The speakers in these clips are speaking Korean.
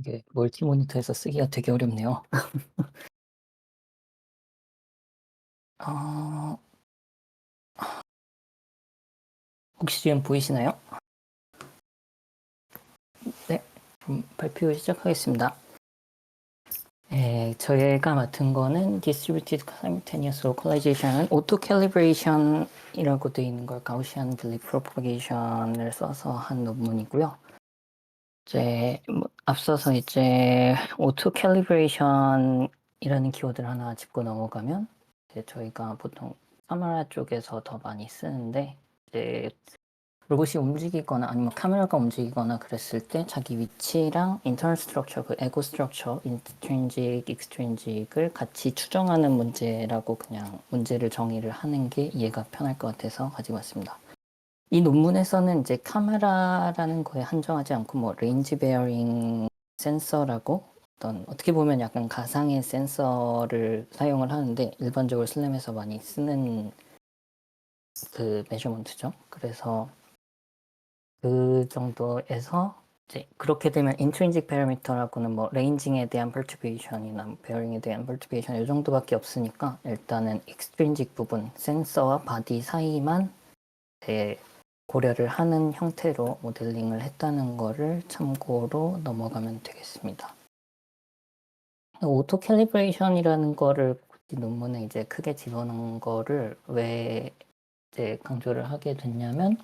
이게 멀티 모니터에서 쓰기가 되게 어렵네요. 어, 혹시 지금 보이시나요? 네, 그럼 발표 시작하겠습니다. 저희가 맡은 거는 Distributed Simultaneous Localization은 Auto Calibration이라고 되어 있는 걸 Gaussian Belief Propagation을 써서 한 논문이고요. 앞서서 Auto Calibration이라는 키워드를 하나 짚고 넘어가면 저희가 보통 카메라 쪽에서 더 많이 쓰는데 로봇이 움직이거나 아니면 카메라가 움직이거나 그랬을 때 자기 위치랑 인터널 스트럭처, 그 에고 스트럭처, 인트린직, 익스트린직을 같이 추정하는 문제라고 그냥 문제를 정의를 하는 게 이해가 편할 것 같아서 가지고 왔습니다. 이 논문에서는 이제 카메라라는 거에 한정하지 않고 뭐 레인지 베어링 센서라고 어떻게 보면 약간 가상의 센서를 사용을 하는데 일반적으로 슬램에서 많이 쓰는 그 메저먼트죠. 그래서 그 정도에서 이제 그렇게 되면 intrinsic parameter라고는 뭐 레인징에 대한 perturbation이나 베어링에 대한 perturbation 이 정도밖에 없으니까 일단은 extrinsic 부분 센서와 바디 사이만 고려를 하는 형태로 모델링을 했다는 거를 참고로 넘어가면 되겠습니다. 오토 캘리브레이션이라는 거를 논문에 이제 크게 집어넣은 거를 왜 이제 강조를 하게 됐냐면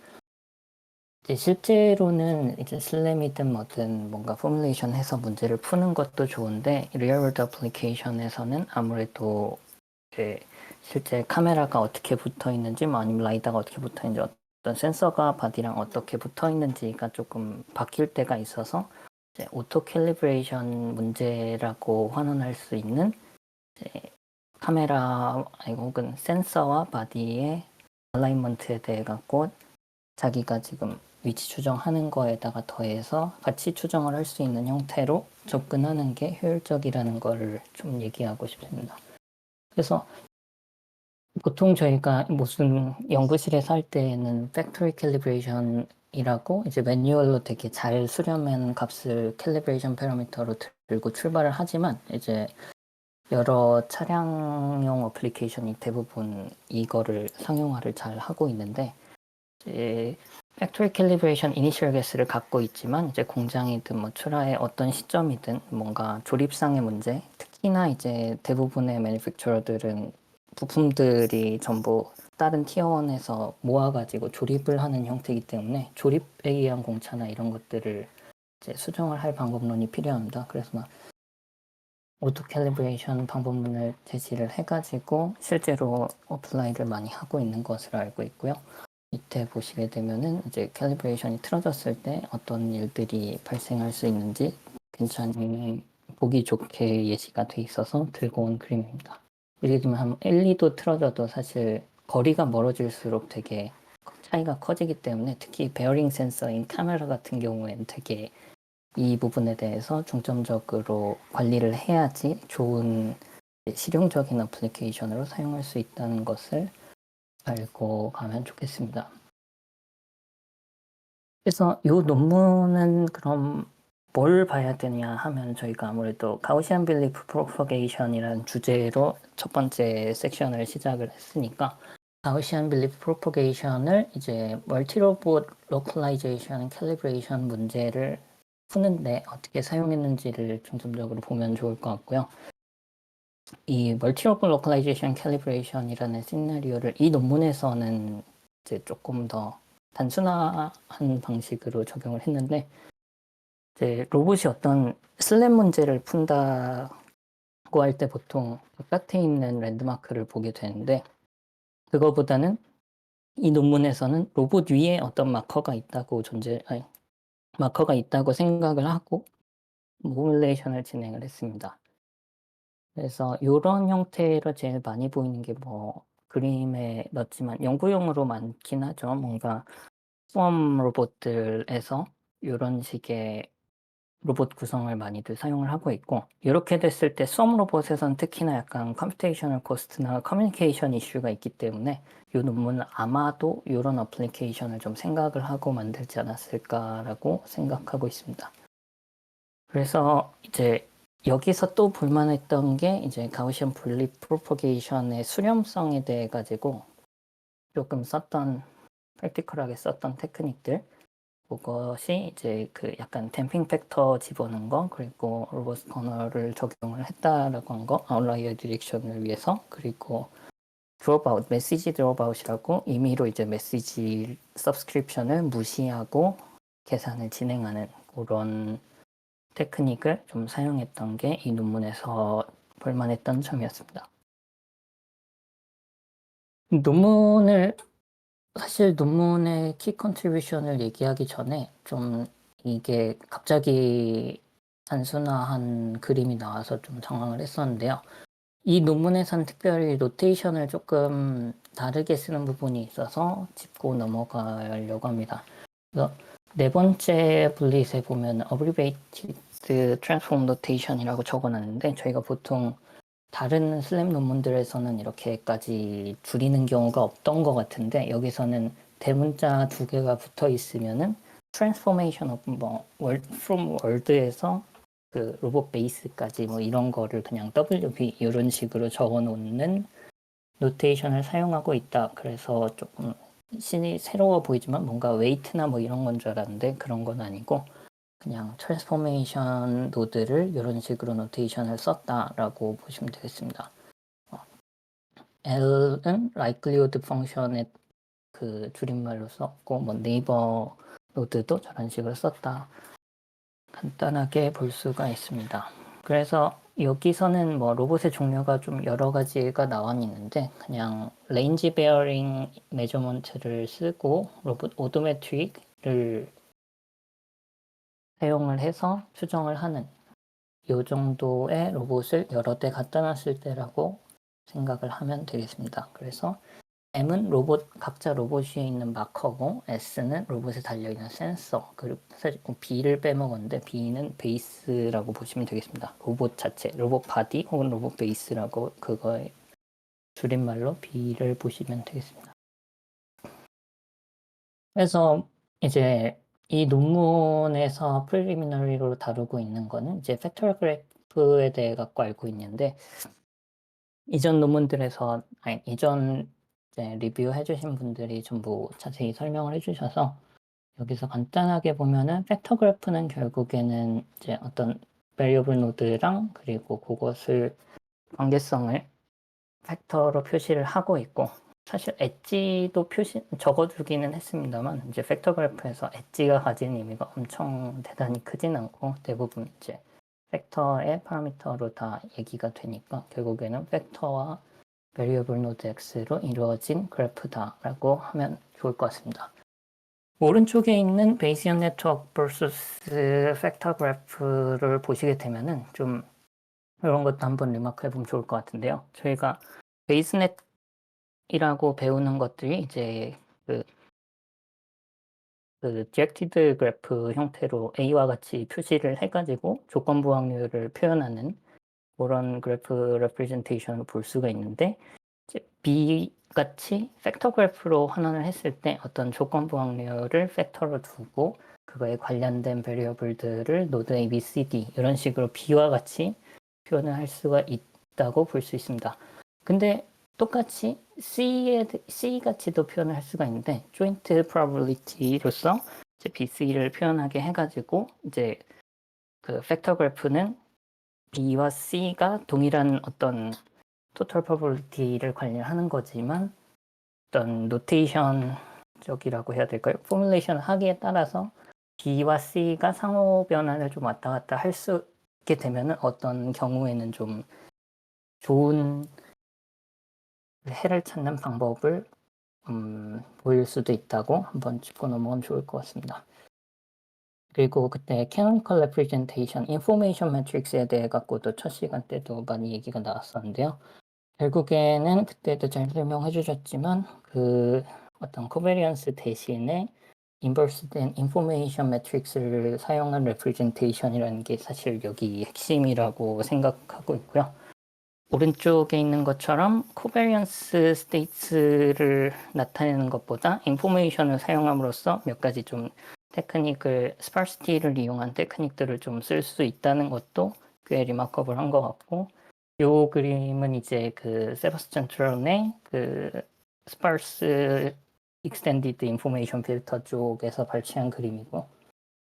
실제로는 슬램이든 뭐든 뭔가 포뮬레이션 해서 문제를 푸는 것도 좋은데 리얼월드 어플리케이션에서는 아무래도 실제 카메라가 어떻게 붙어 있는지 뭐 아니면 라이다가 어떻게 붙어 있는지 어떤 센서가 바디랑 어떻게 붙어 있는지가 조금 바뀔 때가 있어서 오토 캘리브레이션 문제라고 환원할 수 있는 카메라 혹은 센서와 바디의 얼라이먼트에 대해 갖고 자기가 지금 위치 추정하는 거에다가 더해서 같이 추정을 할 수 있는 형태로 접근하는 게 효율적이라는 거를 좀 얘기하고 싶습니다. 그래서 보통 저희가 무슨 연구실에서 할 때는 팩토리 캘리브레이션이라고 이제 매뉴얼로 되게 잘 수렴한 값을 캘리브레이션 패러미터로 들고 출발을 하지만 이제 여러 차량용 어플리케이션이 대부분 이거를 상용화를 잘 하고 있는데 팩토리 캘리브레이션 이니셜 개수를 갖고 있지만 이제 공장이든 뭐 출하의 어떤 시점이든 뭔가 조립상의 문제, 특히나 이제 대부분의 매니팩처러들은 부품들이 전부 다른 티어원에서 모아가지고 조립을 하는 형태이기 때문에 조립에 의한 공차나 이런 것들을 이제 수정을 할 방법론이 필요합니다. 그래서 막 오토 캘리브레이션 방법론을 제시를 해가지고 실제로 어플라이를 많이 하고 있는 것으로 알고 있고요. 밑에 보시게 되면은 이제 캘리브레이션이 틀어졌을 때 어떤 일들이 발생할 수 있는지 굉장히 보기 좋게 예시가 돼 있어서 들고 온 그림입니다. 예를 들면 한 1, 2도 틀어져도 사실 거리가 멀어질수록 되게 차이가 커지기 때문에 특히 베어링 센서인 카메라 같은 경우에는 되게 이 부분에 대해서 중점적으로 관리를 해야지 좋은 실용적인 어플리케이션으로 사용할 수 있다는 것을 알고 가면 좋겠습니다. 그래서 이 논문은 그럼 뭘 봐야 되냐 하면 저희가 아무래도 가우시안 빌리프 프로퍼게이션이라는 주제로 첫 번째 섹션을 시작을 했으니까 가우시안 빌리프 프로퍼게이션을 이제 멀티로봇 로컬라이제이션 캘리브레이션 문제를 푸는데 어떻게 사용했는지를 중점적으로 보면 좋을 것 같고요. 이 멀티로봇 로컬라이제이션 캘리브레이션이라는 시나리오를 이 논문에서는 이제 조금 더 단순화한 방식으로 적용을 했는데 이제 로봇이 어떤 슬램 문제를 푼다고 할 때 보통 바깥에 있는 랜드마크를 보게 되는데 그거보다는 이 논문에서는 로봇 위에 어떤 마커가 있다고 생각을 하고 모듈레이션을 진행을 했습니다. 그래서 이런 형태로 제일 많이 보이는 게 뭐 그림에 넣었지만 연구용으로 많긴 하죠. 뭔가 스웜 로봇들에서 이런 식의 로봇 구성을 많이들 사용을 하고 있고 이렇게 됐을 때 스웜 로봇에서는 특히나 약간 컴퓨테이셔널 코스트나 커뮤니케이션 이슈가 있기 때문에 이 논문은 아마도 이런 어플리케이션을 좀 생각을 하고 만들지 않았을까라고 생각하고 있습니다. 그래서 이제 여기서 또 볼만했던 게 이제 가우시안 분리 프로퍼게이션의 수렴성에 대해 가지고 조금 프랙티컬하게 썼던 테크닉들, 그것이 이제 그 약간 댐핑 팩터 집어넣은 거, 그리고 로버스트 커널을 적용을 했다라고 한 거, 아웃라이어 디렉션을 위해서, 그리고 드롭아웃, 메시지 드롭아웃이라고 임의로 이제 메시지 서브스크립션을 무시하고 계산을 진행하는 그런 테크닉을 좀 사용했던 게 이 논문에서 볼만했던 점이었습니다. 사실 논문의 키 컨트리뷰션을 얘기하기 전에 좀 이게 갑자기 단순화한 그림이 나와서 좀 당황을 했었는데요. 이 논문에선 특별히 노테이션을 조금 다르게 쓰는 부분이 있어서 짚고 넘어가려고 합니다. 그래서 네 번째 블릿에 보면 Abbreviated Transform Notation이라고 적어놨는데, 저희가 보통 다른 슬램 논문들에서는 이렇게까지 줄이는 경우가 없던 것 같은데, 여기서는 대문자 두 개가 붙어 있으면은 Transformation of from Word에서 그 로봇 베이스까지 뭐 이런 거를 그냥 WB 이런 식으로 적어 놓는 노테이션을 사용하고 있다. 그래서 조금 신이 새로워 보이지만 뭔가 웨이트나 뭐 이런 건 줄 알았는데 그런 건 아니고, 그냥 트랜스포메이션 노드를 이런 식으로 노테이션을 썼다라고 보시면 되겠습니다. L은 likelihood 펑션의 그 줄임말로 썼고, 뭐 네이버 노드도 저런 식으로 썼다. 간단하게 볼 수가 있습니다. 그래서 여기서는 뭐 로봇의 종류가 좀 여러 가지가 나와 있는데, 그냥 레인지 베어링 메저먼트를 쓰고 로봇 오도메트릭을 사용을 해서 추정을 하는 이 정도의 로봇을 여러 대 갖다 놨을 때라고 생각을 하면 되겠습니다. 그래서 M은 각자 로봇 위에 있는 마커고, S는 로봇에 달려있는 센서, 그리고 사실 B를 빼먹었는데 B는 베이스라고 보시면 되겠습니다. 로봇 자체, 로봇 바디 혹은 로봇 베이스라고 그거의 줄임말로 B를 보시면 되겠습니다. 그래서 이제 이 논문에서 프리리미너리로 다루고 있는 거는 이제 팩터럴 그래프에 대해 갖고 알고 있는데, 이전 논문들에서, 이전 이제 리뷰해 주신 분들이 전부 자세히 설명을 해 주셔서 여기서 간단하게 보면은 팩터 그래프는 결국에는 이제 어떤 베리어블 노드랑 그리고 그것을 관계성을 팩터로 표시를 하고 있고, 사실 엣지도 적어두기는 했습니다만, 이제 팩터 그래프에서 엣지가 가진 의미가 엄청 대단히 크진 않고 대부분 이제 팩터의 파라미터로 다 얘기가 되니까 결국에는 팩터와 베리어블 노드 X로 이루어진 그래프다라고 하면 좋을 것 같습니다. 오른쪽에 있는 베이시언 네트워크 vs 팩터 그래프를 보시게 되면은 좀 이런 것도 한번 리마크 해보면 좋을 것 같은데요. 저희가 베이스넷이라고 배우는 것들이 이제 디렉티드 그래프 형태로 A와 같이 표시를 해가지고 조건부 확률을 표현하는 그런 그래프 레프레젠테이션을 볼 수가 있는데, 이제 B 같이 팩터 그래프로 환원을 했을 때 어떤 조건부 확률을 팩터로 두고 그거에 관련된 베리어블들을 노드 A, B, C, D 이런 식으로 B와 같이 표현을 할 수가 있다고 볼 수 있습니다. 근데 똑같이 C 같이도 표현을 할 수가 있는데, joint probability로서 이제 BC를 표현하게 해가지고 이제 그 팩터 그래프는 B와 C가 동일한 어떤 토탈 프로버빌리티를 관리하는 거지만, 어떤 노테이션적이라고 해야 될까요? 포뮬레이션 하기에 따라서 B와 C가 상호 변환을 좀 왔다 갔다 할 수 있게 되면 어떤 경우에는 좀 좋은 해를 찾는 방법을 보일 수도 있다고 한번 짚고 넘어가면 좋을 것 같습니다. 그리고 그때 Canonical Representation, Information Matrix에 대해 갖고도 첫 시간 때도 많이 얘기가 나왔었는데요. 결국에는 그때도 잘 설명해 주셨지만 그 어떤 코베리언스 대신에 인버스된 인포메이션 매트릭스를 사용한 레프레젠테이션이라는 게 사실 여기 핵심이라고 생각하고 있고요. 오른쪽에 있는 것처럼 코베리언스 스테이트를 나타내는 것보다 인포메이션을 사용함으로써 몇 가지 좀 테크닉을 스파르시티를 이용한 테크닉들을 좀 쓸 수 있다는 것도 꽤 리마커블한 것 같고 요 그림은 이제 그 세바스찬 트론의 그 스파르스 익스텐디드 인포메이션 필터 쪽에서 발췌한 그림이고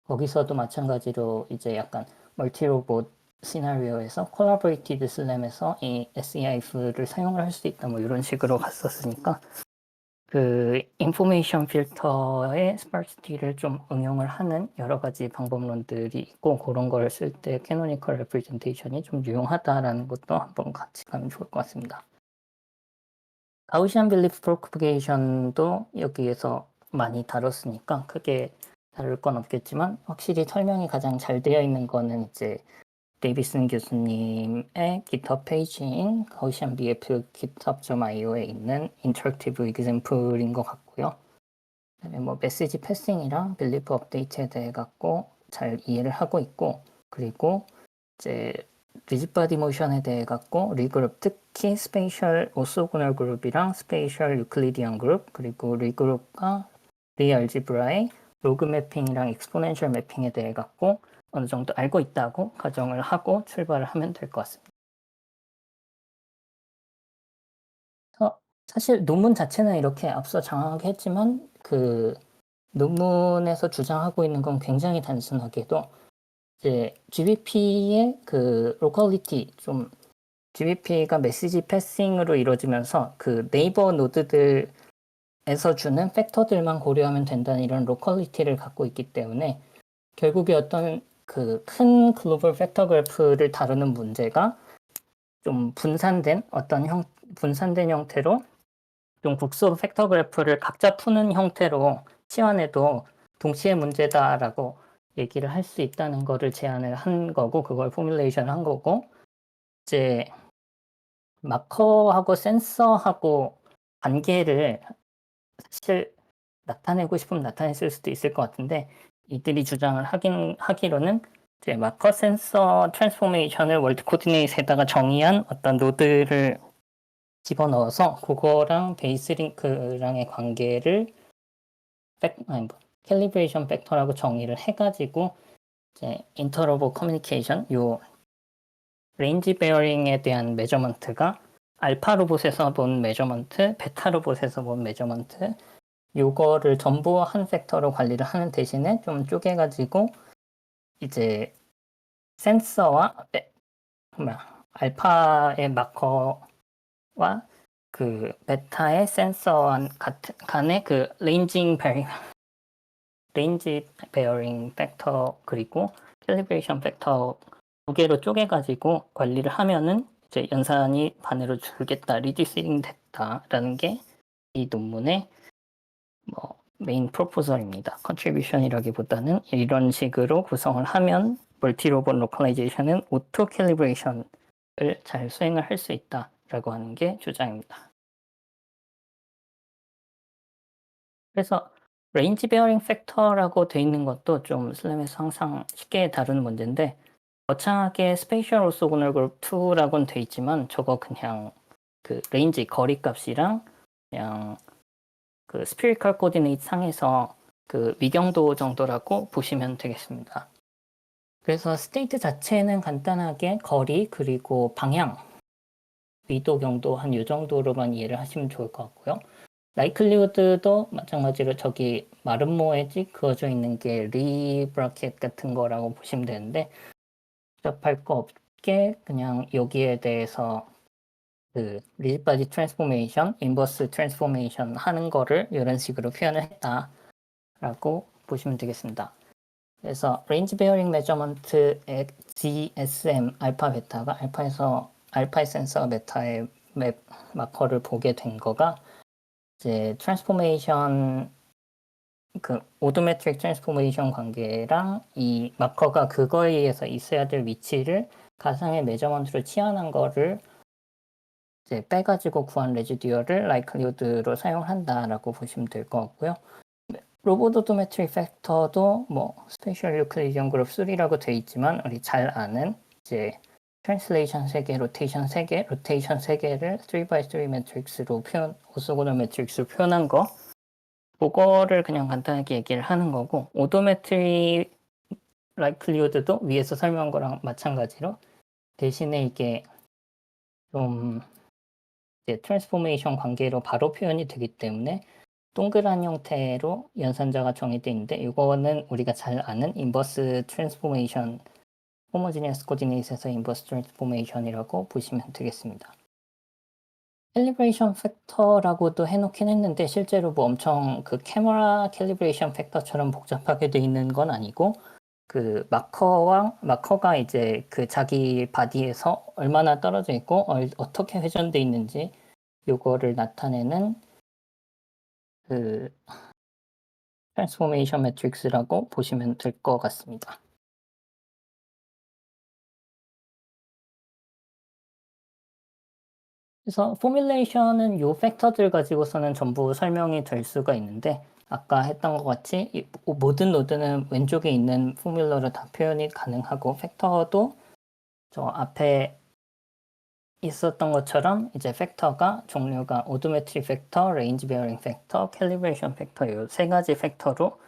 거기서도 마찬가지로 이제 약간 멀티 로봇 시나리오에서 콜라보레이티드 슬램에서 이 SEIF를 사용을 할 수 있다 뭐 이런 식으로 갔었으니까 그 인포메이션 필터의 스파르시티를 좀 응용을 하는 여러 가지 방법론들이 있고 그런 걸 쓸 때 캐노니컬 레프레젠테이션이 좀 유용하다라는 것도 한번 같이 가면 좋을 것 같습니다. 가우시안 빌리프 프로파게이션도 여기에서 많이 다뤘으니까 크게 다룰 건 없겠지만 확실히 설명이 가장 잘 되어 있는 거는 이제 데이비슨 교수님의 GitHub 페이지인 가우시안 BF GitHub.io에 있는 인터랙티브 example인 것 같고요. 그다음에 뭐 메시지 패싱이랑 빌리프 업데이트에 대해 갖고 잘 이해를 하고 있고 그리고 이제 리지바디 모션에 대해 갖고 리그룹 특히 스페이셜 오소고널 그룹이랑 스페이셜 유클리디언 그룹 그리고 리그룹과 리알지브라의 로그 매핑이랑 익스포넨셜 매핑에 대해 갖고 어느 정도 알고 있다고 가정을 하고 출발을 하면 될 것 같습니다. 사실 논문 자체는 이렇게 앞서 장황하게 했지만 그 논문에서 주장하고 있는 건 굉장히 단순하게도 이제 GBP의 그 로컬리티 좀 GBP가 메시지 패싱으로 이루어지면서 그 네이버 노드들에서 주는 팩터들만 고려하면 된다는 이런 로컬리티를 갖고 있기 때문에 결국에 어떤 그 큰 글로벌 팩터 그래프를 다루는 문제가 좀 분산된 분산된 형태로 좀 국소 팩터 그래프를 각자 푸는 형태로 치환해도 동시에 문제다라고 얘기를 할 수 있다는 거를 제안을 한 거고 그걸 포뮬레이션 한 거고 이제 마커하고 센서하고 관계를 사실 나타내고 싶으면 나타냈을 수도 있을 것 같은데 이들이 주장을 하기로는 이제 마커 센서 트랜스포메이션을 월드 코디네이트에다가 정의한 어떤 노드를 집어넣어서 그거랑 베이스 링크랑의 관계를 캘리브레이션 팩터라고 정의를 해가지고 이제 인터로버 커뮤니케이션 요 레인지 베어링에 대한 메저먼트가 알파 로봇에서 본 메저먼트, 베타 로봇에서 본 메저먼트 요거를 전부 한 팩터로 관리를 하는 대신에 좀 쪼개가지고 이제 센서와 알파의 마커와 그 베타의 센서 간의 그 레인지 베어링 팩터 그리고 캘리브레이션 팩터 두 개로 쪼개가지고 관리를 하면은 이제 연산이 반으로 줄겠다, 리듀싱 됐다라는 게 이 논문의 뭐 메인 프로포설입니다. 컨트리뷰션이라기보다는 이런 식으로 구성을 하면 멀티 로봇 로컬라이제이션은 오토 캘리브레이션을 잘 수행을 할 수 있다라고 하는 게 주장입니다. 그래서 레인지 베어링 팩터라고 돼 있는 것도 좀 슬램에서 항상 쉽게 다루는 문제인데 거창하게 스페이셜 오소고널 그룹 2라고는 돼 있지만 저거 그냥 그 레인지 거리 값이랑 그냥 그 스피리컬 코디네이트 상에서 그 미경도 정도라고 보시면 되겠습니다. 그래서 스테이트 자체는 간단하게 거리 그리고 방향 위도 경도 한 요 정도로만 이해를 하시면 좋을 것 같고요. 라이클리우드도 마찬가지로 저기 마름모에 그어져 있는 게 리브라켓 같은 거라고 보시면 되는데 접할 거 없게 그냥 여기에 대해서 그 리지바디 트랜스포메이션, 인버스 트랜스포메이션 하는 거를 이런 식으로 표현을 했다라고 보시면 되겠습니다. 그래서 레인지 베어링 메저먼트의 GSM 알파 베타가 알파의 센서가 베타의 마커를 보게 된 거가 이제 트랜스포메이션 그 오도메트릭 트랜스포메이션 관계랑 이 마커가 그거에 의해서 있어야 될 위치를 가상의 메저먼트로 치환한 거를 이제 빼가지고 구한 레지듀얼을 라이클리우드로 사용한다라고 보시면 될 것 같고요. 로봇 오도메트릭 팩터도 뭐 스페셜 유클리디언 그룹 3라고 돼 있지만 우리 잘 아는 이제 트랜슬레이션 3개, 로테이션 3개, 로테이션 3개를 3x3 매트릭스로 오소고널 매트릭스로 표현한 거 그거를 그냥 간단하게 얘기를 하는 거고, 오도메트리 라이클리후드도 위에서 설명한 거랑 마찬가지로 대신에 이게 좀 이제 트랜스포메이션 관계로 바로 표현이 되기 때문에 동그란 형태로 연산자가 정의되어 있는데, 이거는 우리가 잘 아는 인버스 트랜스포메이션, 호모지니어스 코디네이트에서 인버스 트랜스포메이션이라고 보시면 되겠습니다. 캘리브레이션 팩터라고도 해놓긴 했는데 실제로 뭐 엄청 그 캐머라 캘리브레이션 팩터처럼 복잡하게 돼 있는 건 아니고, 그 마커가 이제 그 자기 바디에서 얼마나 떨어져 있고 어떻게 회전돼 있는지 요거를 나타내는 그 트랜스포메이션 매트릭스라고 보시면 될 것 같습니다. 그래서 포뮬레이션은 요 팩터들 가지고서는 전부 설명이 될 수가 있는데, 아까 했던 것 같이 모든 노드는 왼쪽에 있는 포뮬러로 다 표현이 가능하고, 팩터도 저 앞에 있었던 것처럼 이제 팩터가 종류가 오도메트리 팩터, 레인지 베어링 팩터, 캘리브레이션 팩터 요 세 가지 팩터로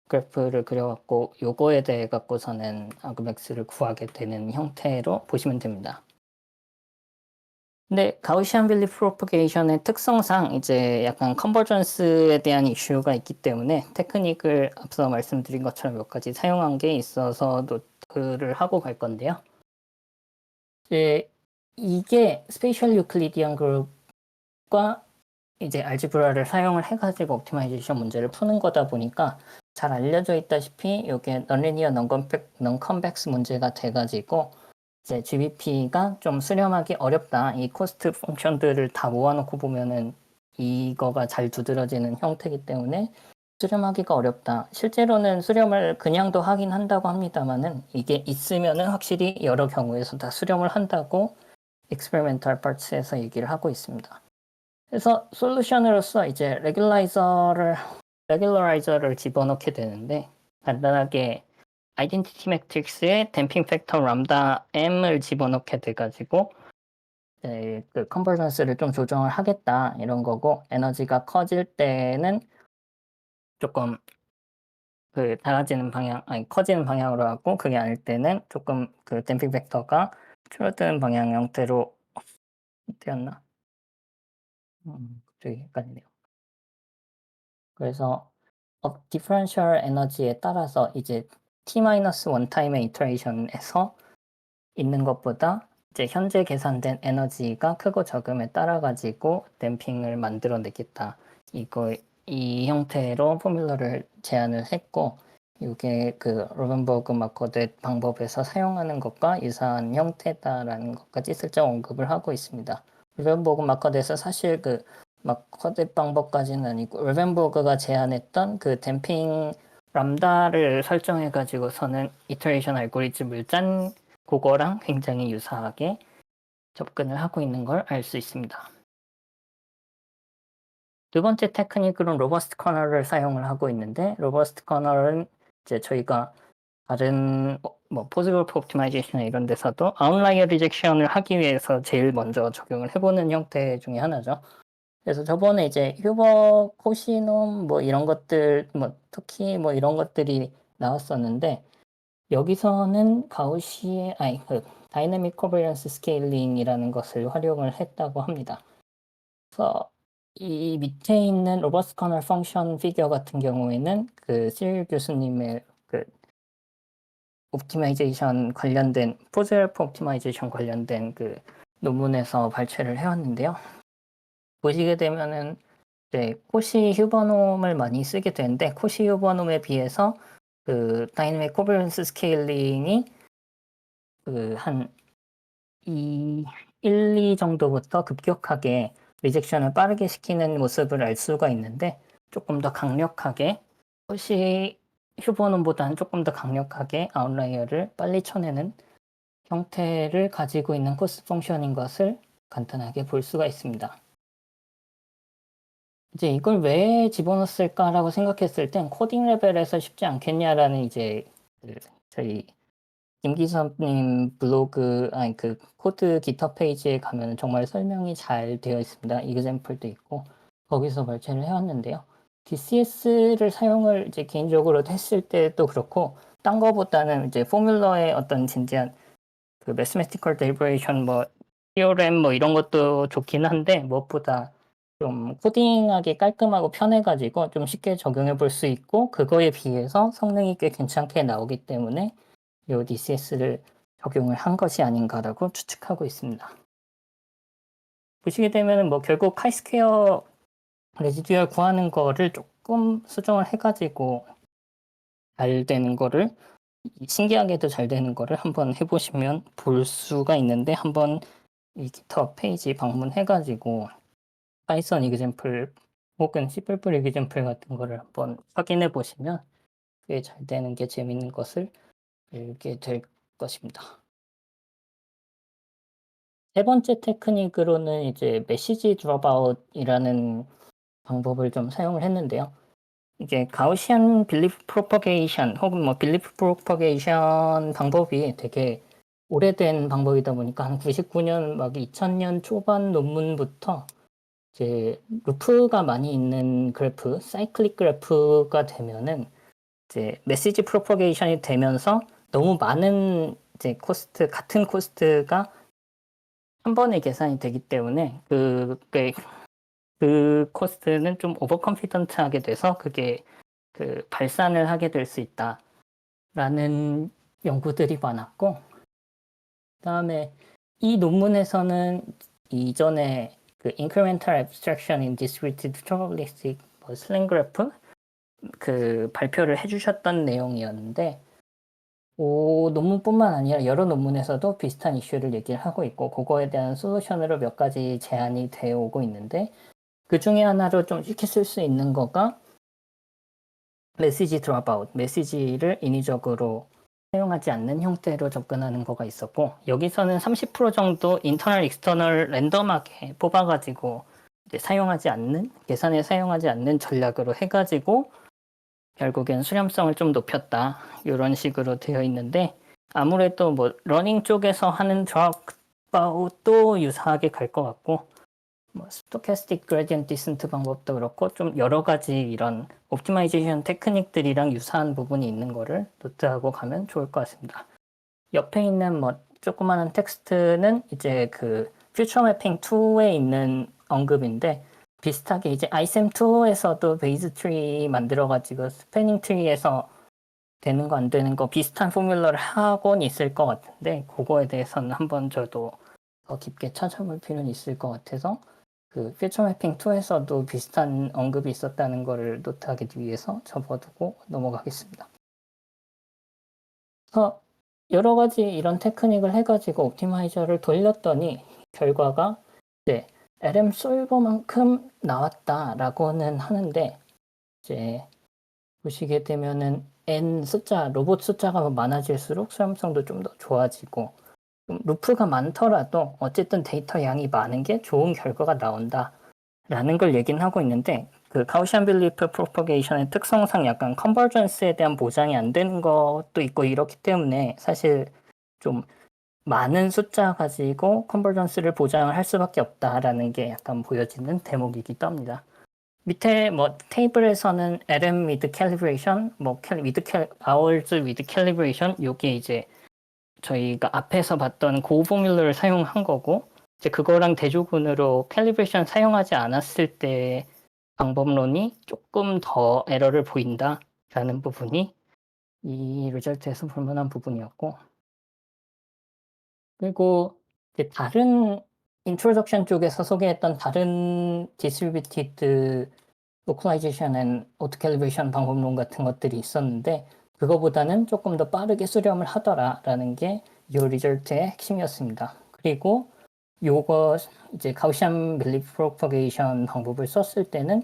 그래프를 그려갖고 요거에 대해 갖고서는 아그맥스를 구하게 되는 형태로 보시면 됩니다. 근데 가우시안 빌리 프로퍼게이션의 특성상 이제 약간 컨버전스에 대한 이슈가 있기 때문에 테크닉을 앞서 말씀드린 것처럼 몇 가지 사용한 게 있어서 노트를 하고 갈 건데요. 이제 이게 스페이셜 유클리디안 그룹과 이제 알지브라를 사용을 해가지고 옵티마이제이션 문제를 푸는 거다 보니까 잘 알려져 있다시피 이게 넌리니어 non-convex 문제가 돼가지고 이제 GBP가 좀 수렴하기 어렵다. 이 코스트 펑션들을 다 모아놓고 보면은 이거가 잘 두드러지는 형태이기 때문에 수렴하기가 어렵다. 실제로는 수렴을 그냥도 하긴 한다고 합니다만은 이게 있으면은 확실히 여러 경우에서 다 수렴을 한다고 experimental parts에서 얘기를 하고 있습니다. 그래서 솔루션으로서 이제 레귤러라이저를 집어넣게 되는데, 간단하게 아이덴티티 매트릭스에 댐핑 팩터 람다 m을 집어넣게 돼가지고 그 컨버전스를 좀 조정을 하겠다 이런 거고, 에너지가 커질 때는 조금 그 작아지는 방향, 아니 커지는 방향으로 하고, 그게 아닐 때는 조금 그 댐핑 팩터가 줄어드는 방향 형태로 되었나? 갑자기 헷갈리네요. 그래서 디퍼런셜 에너지에 따라서 이제 t-1 타임의 이터레이션에서 있는 것보다 이제 현재 계산된 에너지가 크고 적음에 따라 가지고 댐핑을 만들어내겠다. 이 형태로 포뮬러를 제안을 했고, 이게 그 로벤버그 마커드 방법에서 사용하는 것과 유사한 형태다라는 것까지 슬쩍 언급을 하고 있습니다. 로벤버그 마커드에서 사실 그 마커드 방법까지는 아니고 로벤버그가 제안했던 그 댐핑 람다를 설정해 가지고서는 이터레이션 알고리즘을 짠 그거랑 굉장히 유사하게 접근을 하고 있는 걸 알 수 있습니다. 두 번째 테크닉으로는 로버스트 커널을 사용을 하고 있는데, 로버스트 커널은 이제 저희가 다른 뭐 포즈그룹 옵티마이제이션 이런 데서도 아웃라이어 리젝션을 하기 위해서 제일 먼저 적용을 해보는 형태 중에 하나죠. 그래서 저번에 이제 휴버 코시놈 뭐 이런 것들, 뭐 특히 뭐 이런 것들이 나왔었는데, 여기서는 그 다이내믹 코버런스 스케일링이라는 것을 활용을 했다고 합니다. 그래서 이 밑에 있는 로버스트 커널 펑션 피겨 같은 경우에는 그 실 교수님의 그 옵티마이제이션 관련된 포즈헬프 옵티마이제이션 관련된 그 논문에서 발췌를 해왔는데요. 보시게 되면은 이제 코시 휴버놈을 많이 쓰게 되는데, 코시 휴버놈에 비해서 그 다이내믹 코버런스 스케일링이 그한 1, 2 정도부터 급격하게 리젝션을 빠르게 시키는 모습을 알 수가 있는데, 조금 더 강력하게 혹시 휴버놈보다는 조금 더 강력하게 아웃라이어를 빨리 쳐내는 형태를 가지고 있는 코스트 펑션인 것을 간단하게 볼 수가 있습니다. 이제 이걸 왜 집어넣었을까라고 생각했을 땐 코딩 레벨에서 쉽지 않겠냐라는 이제 저희 김기섭님 블로그, 아니 그 코드 깃허브 페이지에 가면 정말 설명이 잘 되어 있습니다. 이그샘플도 있고 거기서 발췌를 해왔는데요. DCS를 사용을 이제 개인적으로 했을 때도 그렇고, 딴 거보다는 이제 포뮬러의 어떤 진지한 그 매스매티컬 데리버레이션 뭐 티오렘 뭐 이런 것도 좋긴 한데, 무엇보다 좀 코딩하기 깔끔하고 편해가지고 좀 쉽게 적용해 볼 수 있고, 그거에 비해서 성능이 꽤 괜찮게 나오기 때문에 이 DCS를 적용을 한 것이 아닌가라고 추측하고 있습니다. 보시게 되면 뭐 결국 카이스퀘어 레지듀얼 구하는 거를 조금 수정을 해가지고 잘 되는 거를, 신기하게도 잘 되는 거를 한번 해보시면 볼 수가 있는데, 한번 이 GitHub 페이지 방문해가지고 파이썬 이그젬플 혹은 C++ 이그젬플 같은 거를 한번 확인해 보시면 꽤 잘 되는 게 재밌는 것을 알게 될 것입니다. 세 번째 테크닉으로는 이제 메시지 드롭아웃이라는 방법을 좀 사용을 했는데요. 이게 가우시안 빌리프 프로퍼게이션 혹은 뭐 빌리프 프로퍼게이션 방법이 되게 오래된 방법이다 보니까 한 99년 막 2000년 초반 논문부터 이제 루프가 많이 있는 그래프, 사이클릭 그래프가 되면은 이제 메시지 프로퍼게이션이 되면서 너무 많은 이제 코스트, 같은 코스트가 한 번에 계산이 되기 때문에 그 코스트는 좀 오버 컨피던트하게 돼서 그게 그 발산을 하게 될 수 있다라는 연구들이 많았고, 그다음에 이 논문에서는 이전에 그 incremental abstraction in distributed probabilistic 뭐 슬랭 그래프 그 발표를 해주셨던 내용이었는데, 그 논문뿐만 아니라 여러 논문에서도 비슷한 이슈를 얘기를 하고 있고, 그거에 대한 솔루션으로 몇 가지 제안이 되어 오고 있는데, 그 중에 하나로 좀 쉽게 쓸 수 있는 거가 메시지 드롭아웃, 메시지를 인위적으로 사용하지 않는 형태로 접근하는 거가 있었고, 여기서는 30% 정도 인터널, 익스터널 랜덤하게 뽑아가지고 이제 사용하지 않는, 계산에 사용하지 않는 전략으로 해가지고 결국엔 수렴성을 좀 높였다, 이런 식으로 되어 있는데, 아무래도 뭐 러닝 쪽에서 하는 드롭아웃도 유사하게 갈 것 같고, 뭐 스토캐스틱 그레디언트 디센트 방법도 그렇고 좀 여러 가지 이런 옵티마이제이션 테크닉들이랑 유사한 부분이 있는 거를 노트하고 가면 좋을 것 같습니다. 옆에 있는 뭐 조그마한 텍스트는 이제 그 퓨처 매핑 2에 있는 언급인데, 비슷하게 이제 ISM2에서도 베이스 트리 만들어가지고 스패닝 트리에서 되는 거 안 되는 거 비슷한 포뮬러를 하곤 있을 것 같은데, 그거에 대해서는 한번 저도 더 깊게 찾아볼 필요는 있을 것 같아서 그 퓨처 매핑 2에서도 비슷한 언급이 있었다는 거를 노트하기 위해서 접어두고 넘어가겠습니다. 그래서 여러 가지 이런 테크닉을 해가지고 옵티마이저를 돌렸더니 결과가 이제 LM 솔버만큼 나왔다라고는 하는데, 이제 보시게 되면은 N 숫자, 로봇 숫자가 많아질수록 수렴성도 좀 더 좋아지고, 루프가 많더라도 어쨌든 데이터 양이 많은 게 좋은 결과가 나온다라는 걸 얘기는 하고 있는데, 그 가우시안 빌리프 프로퍼게이션의 특성상 약간 컨버전스에 대한 보장이 안 되는 것도 있고 이렇기 때문에 사실 좀 많은 숫자 가지고 컨버전스를 보장을 할 수밖에 없다라는 게 약간 보여지는 대목이기도 합니다. 밑에 뭐 테이블에서는 LM with calibration, 뭐 hours with calibration, 요게 이제 저희가 앞에서 봤던 고 포뮬러를 사용한 거고, 이제 그거랑 대조군으로 캘리브레이션 사용하지 않았을 때 방법론이 조금 더 에러를 보인다라는 부분이 이 리절트에서 볼만한 부분이었고, 그리고 이제 다른 인트로덕션 쪽에서 소개했던 다른 디스트리뷰티드 로컬라이제이션 앤 오토 캘리브레이션 방법론 같은 것들이 있었는데, 그거보다는 조금 더 빠르게 수렴을 하더라라는 게 이 리절트의 핵심이었습니다. 그리고 요거 이제 가우시안 빌리프 프로퍼게이션 방법을 썼을 때는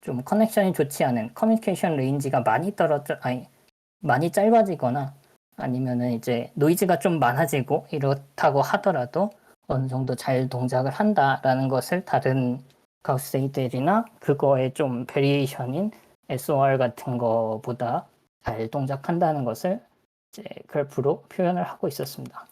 좀 커넥션이 좋지 않은, 커뮤니케이션 레인지가 많이 짧아지거나 아니면은 이제 노이즈가 좀 많아지고 이렇다고 하더라도 어느 정도 잘 동작을 한다라는 것을 다른 가우스 세이들이나 그거의 좀 베리에이션인 SOR 같은 거보다 잘 동작한다는 것을 이제 그래프로 표현을 하고 있었습니다.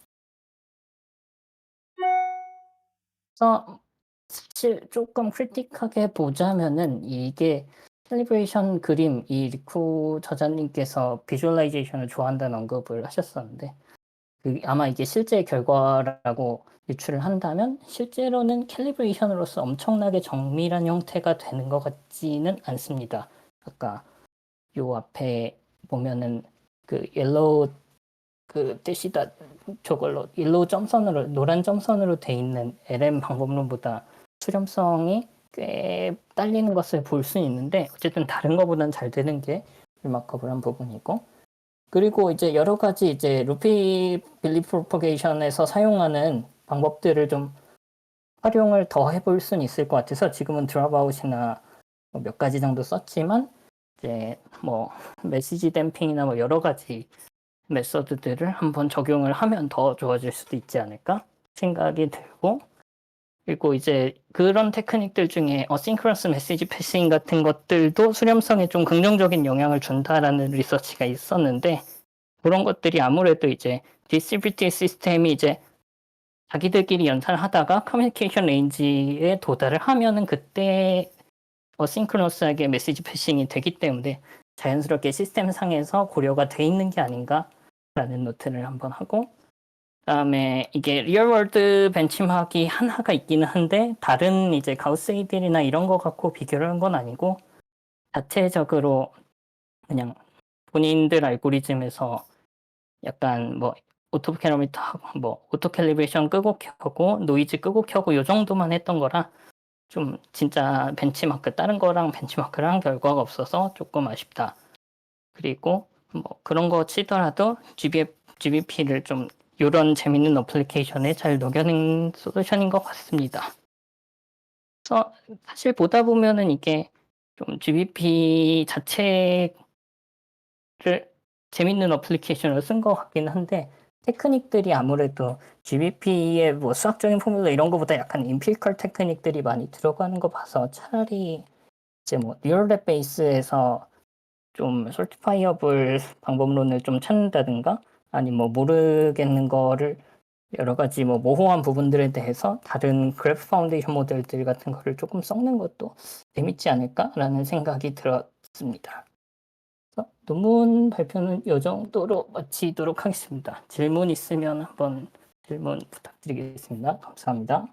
그래서 사실 조금 크리틱하게 보자면은 이게 캘리브레이션 그림 이 리쿠 저자님께서 비주얼라이제이션을 좋아한다는 언급을 하셨었는데 아마 이게 실제 결과라고 유출을 한다면 실제로는 캘리브레이션으로서 엄청나게 정밀한 형태가 되는 것 같지는 않습니다. 아까 요 앞에 보면은 그 옐로우 그 뜻이다 저걸로 옐로우 점선으로 노란 점선으로 돼 있는 LM 방법론보다 수렴성이 꽤 딸리는 것을 볼 수 있는데 어쨌든 다른 것보다는 잘 되는 게 리마커블한 부분이고 그리고 이제 여러 가지 이제 루피 빌리 프로퍼게이션에서 사용하는 방법들을 좀 활용을 더 해볼 수는 있을 것 같아서 지금은 드랍아웃이나 몇 가지 정도 썼지만 이제 뭐 메시지 댐핑이나 뭐 여러 가지 메서드들을 한번 적용을 하면 더 좋아질 수도 있지 않을까 생각이 들고 그리고 이제 그런 테크닉들 중에 어싱크러스 메시지 패싱 같은 것들도 수렴성에 좀 긍정적인 영향을 준다라는 리서치가 있었는데 그런 것들이 아무래도 이제 디스트리뷰티드 시스템이 이제 자기들끼리 연산하다가 커뮤니케이션 레인지에 도달을 하면은 그때 어싱크러스하게 메시지 패싱이 되기 때문에 자연스럽게 시스템 상에서 고려가 돼 있는 게 아닌가라는 노트를 한번 하고 그다음에 이게 리얼월드 벤치마킹이 하나가 있기는 한데 다른 이제 가우스에이들이나 이런 거 갖고 비교를 한 건 아니고 자체적으로 그냥 본인들 알고리즘에서 약간 뭐 오토 캐러미터 하고 뭐 오토 캘리브레이션 끄고 켜고 노이즈 끄고 켜고 요 정도만 했던 거라 좀 진짜 벤치마크 다른 거랑 벤치마크를 한 결과가 없어서 조금 아쉽다. 그리고 뭐 그런 거 치더라도 GBP를 좀 이런 재밌는 어플리케이션에 잘 녹여낸 솔루션인 것 같습니다. 그래서 사실 보다 보면은 이게 좀 GBP 자체를 재밌는 어플리케이션으로 쓴 것 같긴 한데 테크닉들이 아무래도 GBP의 뭐 수학적인 포뮬러 이런 거보다 약간 임피리컬 테크닉들이 많이 들어가는 거 봐서 차라리 이제 뭐 뉴럴넷 베이스에서 좀 솔티파이어블 방법론을 좀 찾는다든가 아니면 뭐 모르겠는 거를 여러 가지 뭐 모호한 부분들에 대해서 다른 그래프 파운데이션 모델들 같은 거를 조금 섞는 것도 재밌지 않을까라는 생각이 들었습니다. 논문 발표는 이 정도로 마치도록 하겠습니다. 질문 있으면 한번 질문 부탁드리겠습니다. 감사합니다.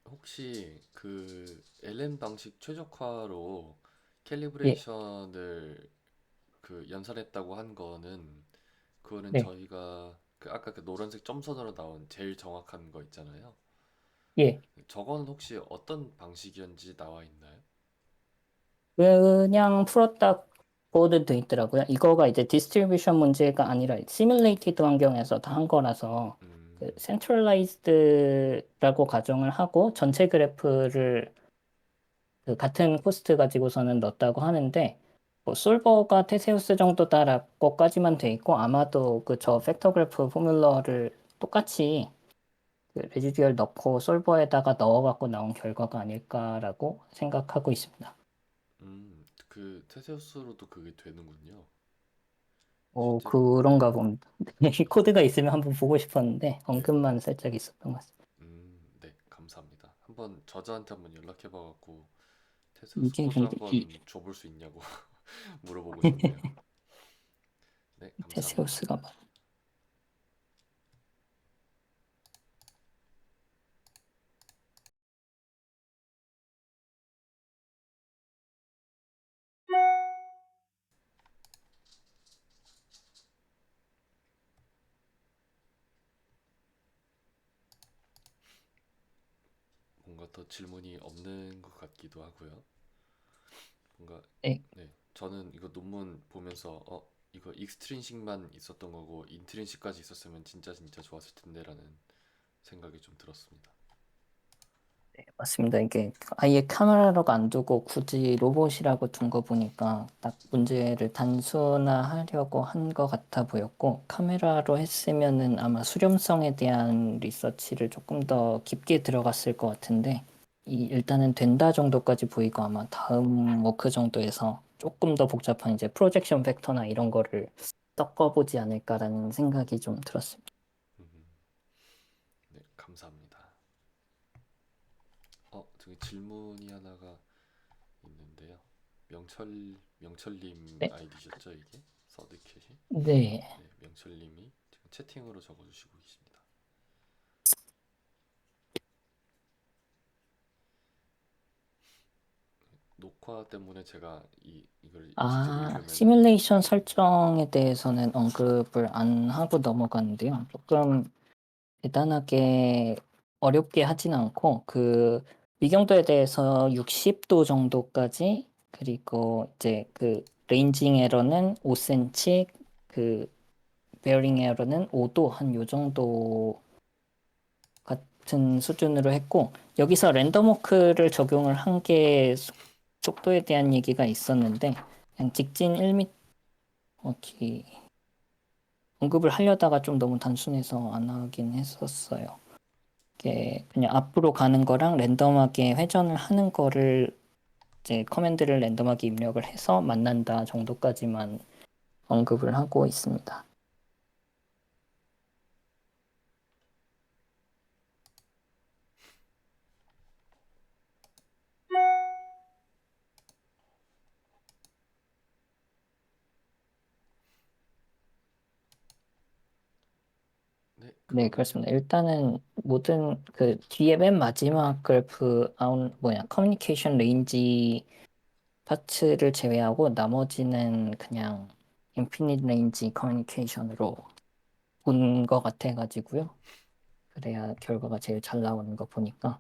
혹시 그 LM 방식 최적화로 예, 캘리브레이션을 그 연산했다고 한 거는 그거는 네, 저희가 그 아까 그 노란색 점선으로 나온 제일 정확한 거 있잖아요. 예. 저거는 혹시 어떤 방식이었는지 나와 있나요? 그냥 풀었다 보드 돼 있더라고요. 이거가 이제 디스트리뷰션 문제가 아니라 시뮬레이티드 환경에서 다 한 거라서 그 음, 센트럴라이즈드라고 가정을 하고 전체 그래프를 그 같은 코스트 가지고서는 넣었다고 하는데 뭐 솔버가 테세우스 정도다라고까지만 돼 있고 아마도 그 저 팩터 그래프 포뮬러를 똑같이 그 레지듀얼 넣고 솔버에다가 넣어갖고 나온 결과가 아닐까라고 생각하고 있습니다. 그 테세우스로도 그게 되는군요. 실제로. 그런가 봅니다. 이 코드가 있으면 한번 보고 싶었는데 네. 언급만 살짝 있었던 것 같습니다. 네, 감사합니다. 한번 저자한테 한번 연락해봐갖고 테세우스 이게 코드 근데 이 한번 줘볼 수 있냐고 물어보고 싶네요. 네, 감사합니다. 테세우스가 뭔가 더 질문이 없는 것 같기도 하고요. 뭔가 네, 네, 저는 이거 논문 보면서 이거 익스트린식만 있었던 거고 인트린식까지 있었으면 진짜 진짜 좋았을 텐데라는 생각이 좀 들었습니다. 맞습니다. 이게 아예 카메라로 안 두고 굳이 로봇이라고 둔 거 보니까 딱 문제를 단순화하려고 한 것 같아 보였고 카메라로 했으면은 아마 수렴성에 대한 리서치를 조금 더 깊게 들어갔을 것 같은데 일단은 된다 정도까지 보이고 아마 다음 워크 정도에서 조금 더 복잡한 이제 프로젝션 팩터나 이런 거를 섞어보지 않을까라는 생각이 좀 들었습니다. 음, 네, 감사합니다. 저기 질문이 하나가 있는데요. 명철님 네, 아이디셨죠, 이게? 서드캣이? 네. 네, 명철님이 지금 채팅으로 적어주시고 계십니다. 녹화 때문에 제가 이걸 직접 읽으면은 시뮬레이션 설정에 대해서는 언급을 안 하고 넘어갔는데요. 조금 대단하게 어렵게 하진 않고 그 위경도에 대해서 60도 정도까지 그리고 이제 그 레인징 에러는 5cm 그 베어링 에러는 5도 한 요 정도 같은 수준으로 했고 여기서 랜덤 워크를 적용을 한 게 속도에 대한 얘기가 있었는데 그냥 직진 1m 어떻게 언급을 하려다가 좀 너무 단순해서 안 하긴 했었어요. 이게 그냥 앞으로 가는 거랑 랜덤하게 회전을 하는 거를 이제 커맨드를 랜덤하게 입력을 해서 만난다 정도까지만 언급을 하고 있습니다. 네, 네, 그러면은 그렇습니다. 일단은 모든 그 뒤에 맨 마지막 그래프 커뮤니케이션 레인지 파츠를 제외하고 나머지는 그냥 인피니트 레인지 커뮤니케이션으로 본 것 같아가지고요. 그래야 결과가 제일 잘 나오는 거 보니까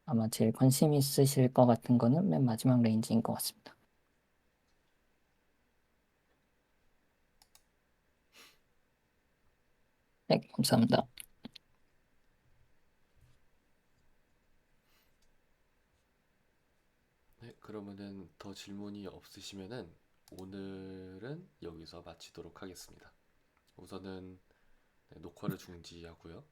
아마 제일 관심 있으실 것 같은 거는 맨 마지막 레인지인 것 같습니다. 네, 감사합니다. 네, 그러면은 더 질문이 없으시면은 오늘은 여기서 마치도록 하겠습니다. 우선은 네, 녹화를 중지하고요.